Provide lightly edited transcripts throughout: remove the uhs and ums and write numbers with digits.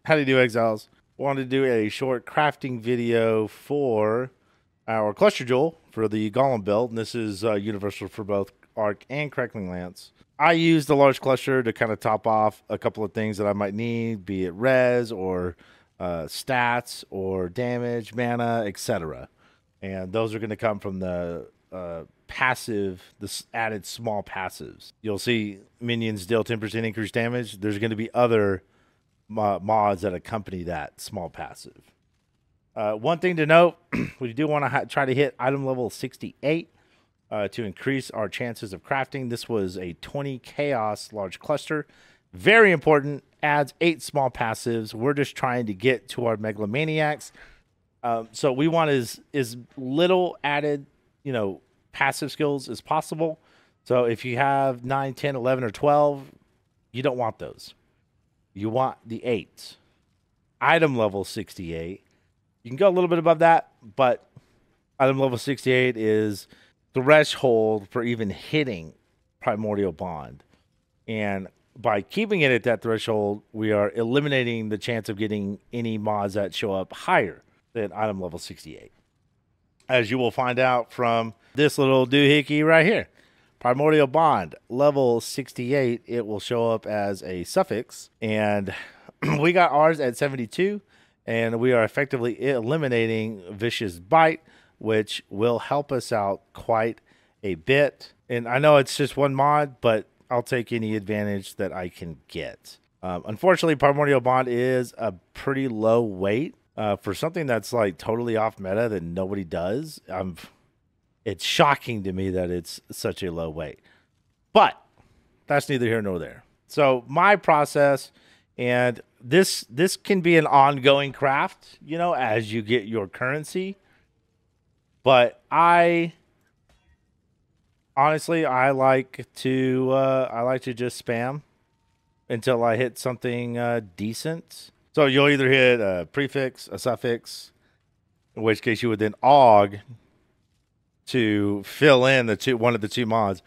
How do you do, Exiles? Wanted to do a short crafting video for our cluster jewel for the golem build, and this is universal for both arc and crackling lance. I used the large cluster to kind of top off a couple of things that I might need, be it res or stats or damage, mana, etc. And those are going to come from the passive, the added small passives. You'll see minions deal 10% increased damage. There's going to be other mods that accompany that small passive. One thing to note, we do want to try to hit item level 68 to increase our chances of crafting. This was a 20 chaos large cluster. Very important, adds 8 small passives. We're just trying to get to our megalomaniacs. So we want as little added, passive skills as possible. So if you have 9, 10, 11, or 12, you don't want those. You want the 8. Item level 68. You can go a little bit above that, but item level 68 is threshold for even hitting Primordial Bond. And by keeping it at that threshold, we are eliminating the chance of getting any mods that show up higher than item level 68. As you will find out from this little doohickey right here. Primordial Bond, level 68, it will show up as a suffix. And we got ours at 72, and we are effectively eliminating Vicious Bite, which will help us out quite a bit. And I know it's just one mod, but I'll take any advantage that I can get. Unfortunately, Primordial Bond is a pretty low weight for something that's like totally off meta that nobody does. It's shocking to me that it's such a low weight, but that's neither here nor there. So my process, and this can be an ongoing craft, as you get your currency. But I honestly, I like to just spam until I hit something decent. So you'll either hit a prefix, a suffix, in which case you would then aug to fill in one of the two mods,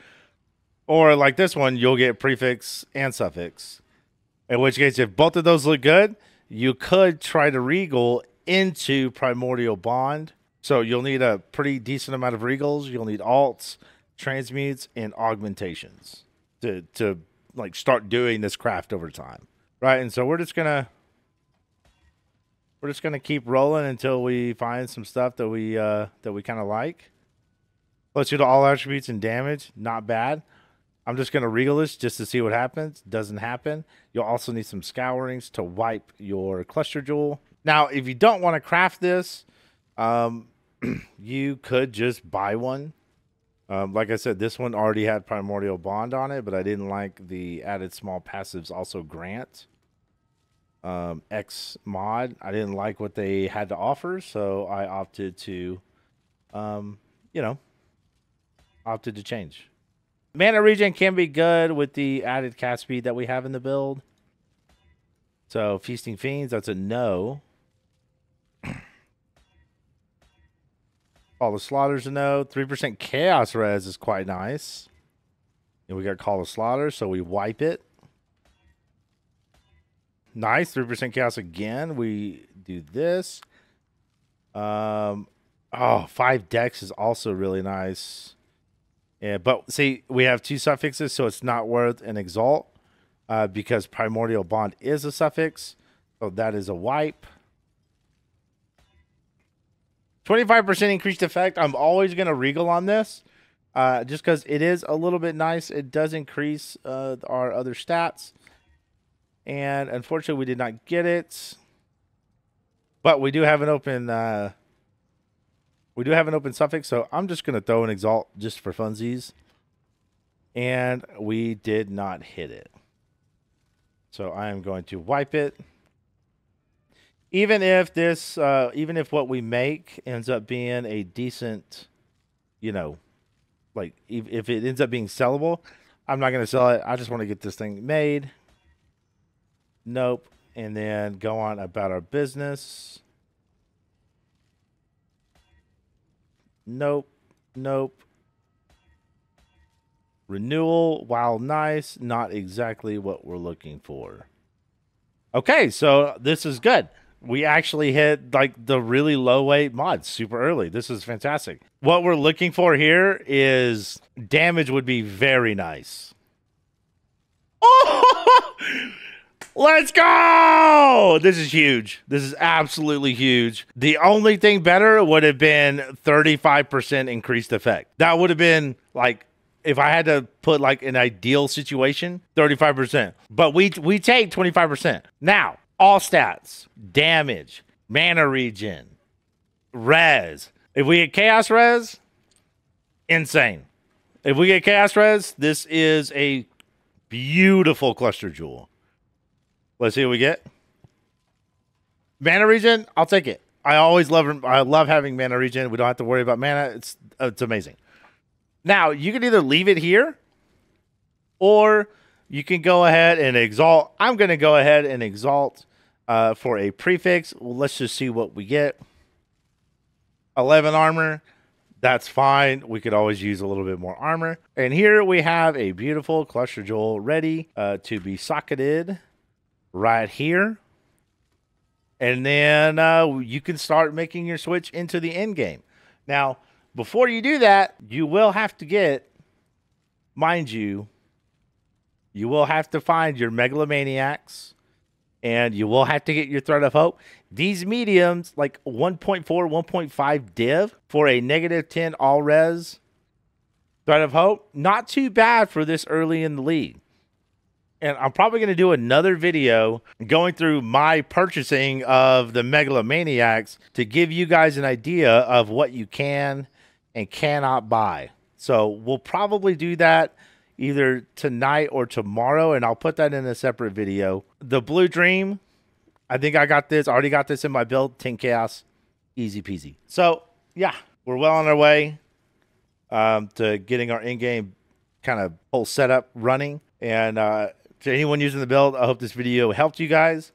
or like this one, you'll get prefix and suffix. In which case, if both of those look good, you could try to regal into Primordial Bond. So you'll need a pretty decent amount of regals. You'll need alts, transmutes, and augmentations to like start doing this craft over time, right? And so we're just gonna keep rolling until we find some stuff that we kind of like. Let's go to all attributes and damage. Not bad. I'm just going to regal this just to see what happens. Doesn't happen. You'll also need some scourings to wipe your cluster jewel. Now, if you don't want to craft this, you could just buy one. Like I said, this one already had Primordial Bond on it, but I didn't like the added small passives also grant. X mod, I didn't like what they had to offer, so I opted to, change. Mana regen can be good with the added cast speed that we have in the build. So Feasting Fiends, that's a no. Call of Slaughter's a no. 3% Chaos Res is quite nice. And we got Call of Slaughter, so we wipe it. Nice. 3% Chaos again. We do this. 5 Dex is also really nice. Yeah, but see, we have 2 suffixes, so it's not worth an exalt because Primordial Bond is a suffix. So that is a wipe. 25% increased effect. I'm always going to regal on this just because it is a little bit nice. It does increase our other stats. And unfortunately, we did not get it. But we do have an open... suffix, so I'm just going to throw an exalt just for funsies. And we did not hit it. So I am going to wipe it. Even if this, even if what we make ends up being a decent, like if it ends up being sellable, I'm not going to sell it. I just want to get this thing made. Nope. And then go on about our business. Nope. Nope. Renewal, while nice, not exactly what we're looking for. Okay, so this is good. We actually hit like the really low weight mods super early. This is fantastic. What we're looking for here is damage would be very nice. Oh, let's go! This is huge. This is absolutely huge. The only thing better would have been 35% increased effect. That would have been like, if I had to put like an ideal situation, 35%. But we take 25%. Now, all stats, damage, mana regen, res. If we get chaos res, insane. If we get chaos res, this is a beautiful cluster jewel. Let's see what we get. Mana regen, I'll take it. I love having mana regen. We don't have to worry about mana. It's amazing. Now, you can either leave it here or you can go ahead and exalt. I'm going to go ahead and exalt for a prefix. Well, let's just see what we get. 11 armor. That's fine. We could always use a little bit more armor. And here we have a beautiful cluster jewel ready to be socketed right here. And then you can start making your switch into the end game. Now, before you do that, you will have to get, mind you will have to find your megalomaniacs, and you will have to get your Thread of Hope. These mediums, like 1.4, 1.5 div for a -10 all res Thread of Hope, not too bad for this early in the league. And I'm probably going to do another video going through my purchasing of the megalomaniacs to give you guys an idea of what you can and cannot buy. So we'll probably do that either tonight or tomorrow, and I'll put that in a separate video. The Blue Dream, I think I got this. I already got this in my build. 10 chaos. Easy peasy. So, yeah, we're well on our way to getting our in-game kind of whole setup running. And to anyone using the build, I hope this video helped you guys.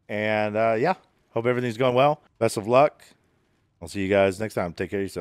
And, yeah, hope everything's going well. Best of luck. I'll see you guys next time. Take care of yourself.